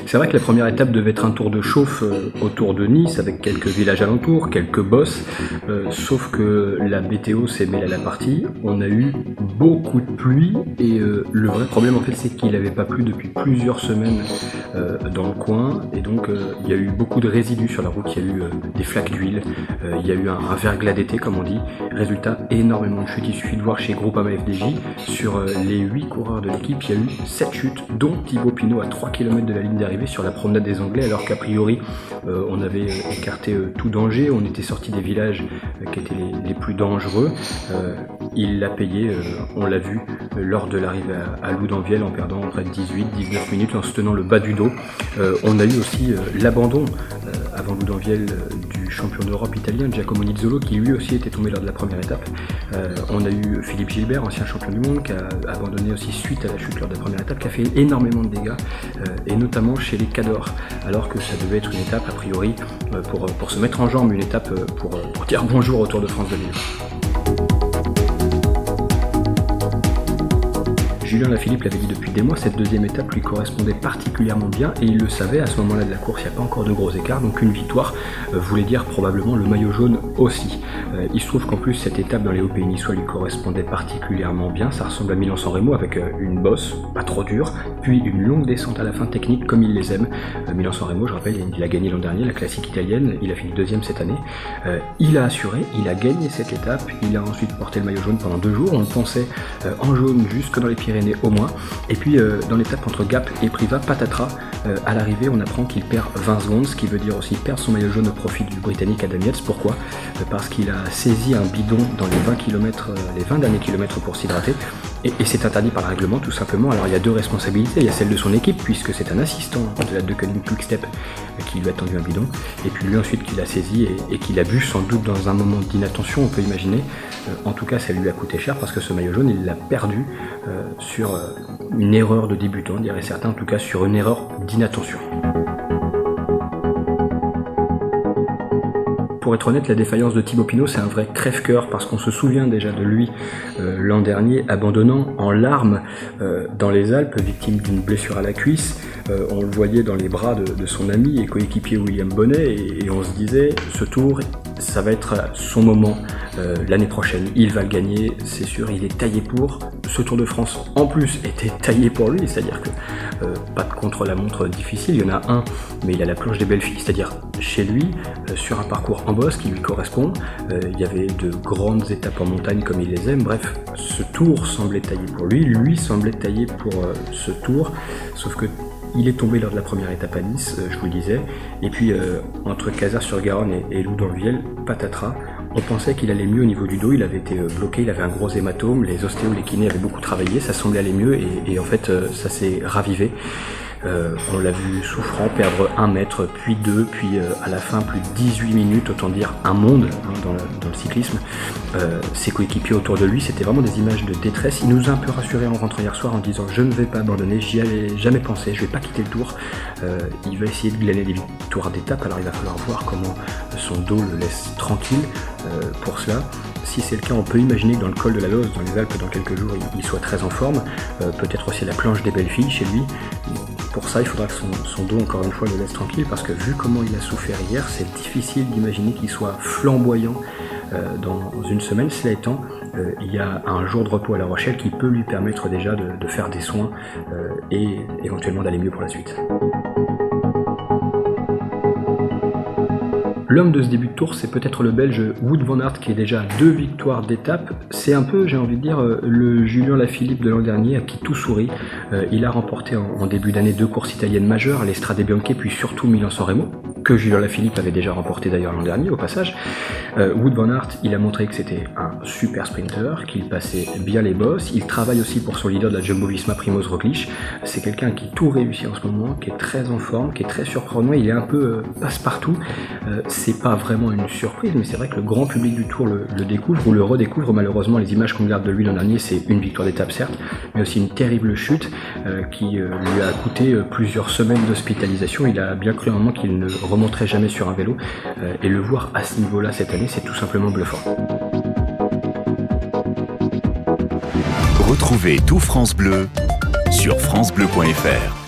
C'est vrai que la première étape devait être un tour de chauffe autour de Nice, avec quelques villages alentours, quelques bosses, sauf que la météo s'est mêlée à la partie. On a eu beaucoup de pluie, et le vrai problème en fait c'est qu'il n'avait pas plu depuis plusieurs semaines dans le coin, et donc il y a eu beaucoup de résidus sur la route, il y a eu des flaques d'huile, il y a eu un verglas d'été comme on dit. Résultat, énormément de chutes. Il suffit de voir chez Groupama FDJ, sur les 8 coureurs de l'équipe, il y a eu 7 chutes, dont Thibaut Pinot à 3 km de la ligne d'arrivée sur la promenade des Anglais, alors qu'a priori on avait écarté tout danger, on était sorti des villages qui étaient les plus dangereux. Il l'a payé, on l'a vu lors de l'arrivée à Loudanviel en perdant près de 18-19 minutes en se tenant le bas du dos. On a eu aussi l'abandon avant Loudanviel du champion d'Europe italien Giacomo Nizzolo, qui lui aussi était tombé lors de la première étape. On a eu Philippe Gilbert, ancien champion du monde, qui a abandonné aussi suite à la chute lors de la première étape, qui a fait énormément de dégâts, et notamment chez les cadors, alors que ça devait être une étape a priori pour se mettre en jambe, une étape pour dire bonjour au Tour de France 2020. Julien Lafilippe l'avait dit depuis des mois, cette deuxième étape lui correspondait particulièrement bien, et il le savait, à ce moment-là de la course, il n'y a pas encore de gros écarts, donc une victoire voulait dire probablement le maillot jaune aussi. Il se trouve qu'en plus cette étape dans les Hauts-Pays niçois lui correspondait particulièrement bien, ça ressemble à Milan-San Remo avec une bosse, pas trop dure, puis une longue descente à la fin technique comme il les aime. Milan-San Remo, je rappelle, il a gagné l'an dernier la classique italienne, il a fini deuxième cette année, il a assuré, il a gagné cette étape, il a ensuite porté le maillot jaune pendant 2 jours, on le pensait en jaune jusque dans les Pyrénées au moins, et puis dans l'étape entre Gap et Privas, patatras, à l'arrivée on apprend qu'il perd 20 secondes, ce qui veut dire aussi perdre son maillot jaune au profit du Britannique Adam Yates. Pourquoi ? Parce qu'il a saisi un bidon dans les 20 derniers kilomètres pour s'hydrater, et c'est interdit par le règlement tout simplement. Alors il y a 2 responsabilités, il y a celle de son équipe puisque c'est un assistant de la Deceuninck Quick Step qui lui a tendu un bidon, et puis lui ensuite qui l'a saisi et qui l'a bu sans doute dans un moment d'inattention, on peut imaginer. En tout cas ça lui a coûté cher parce que ce maillot jaune il l'a perdu sur une erreur de débutant, diraient certains, en tout cas sur une erreur d'inattention. Pour être honnête, la défaillance de Thibaut Pinot, c'est un vrai crève-cœur parce qu'on se souvient déjà de lui l'an dernier abandonnant en larmes dans les Alpes, victime d'une blessure à la cuisse. On le voyait dans les bras de son ami et coéquipier William Bonnet, et on se disait, ce tour, ça va être son moment l'année prochaine, il va le gagner, c'est sûr, il est taillé pour. Ce Tour de France, en plus, était taillé pour lui, c'est-à-dire que pas de contre-la-montre difficile, il y en a un, mais il a la planche des belles filles, c'est-à-dire chez lui, sur un parcours en bosse qui lui correspond, il y avait de grandes étapes en montagne comme il les aime, bref, ce Tour semblait taillé pour lui semblait taillé pour ce Tour, sauf que il est tombé lors de la première étape à Nice, je vous le disais, et puis entre Cazars-sur-Garonne et Loudanviel, patatras. On pensait qu'il allait mieux au niveau du dos, il avait été bloqué, il avait un gros hématome, les ostéos, les kinés avaient beaucoup travaillé, ça semblait aller mieux, et en fait ça s'est ravivé. On l'a vu souffrant, perdre 1 mètre, puis 2, puis à la fin plus de 18 minutes, autant dire un monde dans le cyclisme. Ses coéquipiers autour de lui, c'était vraiment des images de détresse. Il nous a un peu rassurés en rentrant hier soir en disant « je ne vais pas abandonner, j'y avais jamais pensé, je vais pas quitter le tour ». Il va essayer de glaner des victoires d'étape, alors il va falloir voir comment son dos le laisse tranquille pour cela. Si c'est le cas, on peut imaginer que dans le col de la Loze, dans les Alpes, dans quelques jours, il soit très en forme. Peut-être aussi la planche des belles filles chez lui. Pour ça, il faudra que son dos, encore une fois, le laisse tranquille, parce que vu comment il a souffert hier, c'est difficile d'imaginer qu'il soit flamboyant dans une semaine. Cela étant, il y a un jour de repos à La Rochelle qui peut lui permettre déjà de faire des soins et éventuellement d'aller mieux pour la suite. L'homme de ce début de tour, c'est peut-être le Belge Wout van Aert qui est déjà à 2 victoires d'étape. C'est un peu, j'ai envie de dire, le Julien Lafilippe de l'an dernier à qui tout sourit. Il a remporté en début d'année 2 courses italiennes majeures, l'Strade Bianche puis surtout Milan-San Remo, que Julien Lafilippe avait déjà remporté d'ailleurs l'an dernier au passage. Wout van Aert, il a montré que c'était un super sprinter, qu'il passait bien les bosses. Il travaille aussi pour son leader de la Jumbo-Visma, Primož Roglič. C'est quelqu'un qui tout réussit en ce moment, qui est très en forme, qui est très surprenant. Il est un peu passe-partout. C'est pas vraiment une surprise, mais c'est vrai que le grand public du Tour le découvre ou le redécouvre. Malheureusement, les images qu'on garde de lui l'an dernier, c'est une victoire d'étape certes, mais aussi une terrible chute qui lui a coûté plusieurs semaines d'hospitalisation. Il a bien cru à un moment qu'il ne remonterait jamais sur un vélo, et le voir à ce niveau-là cette année, c'est tout simplement bluffant. Retrouvez tout France Bleu sur francebleu.fr.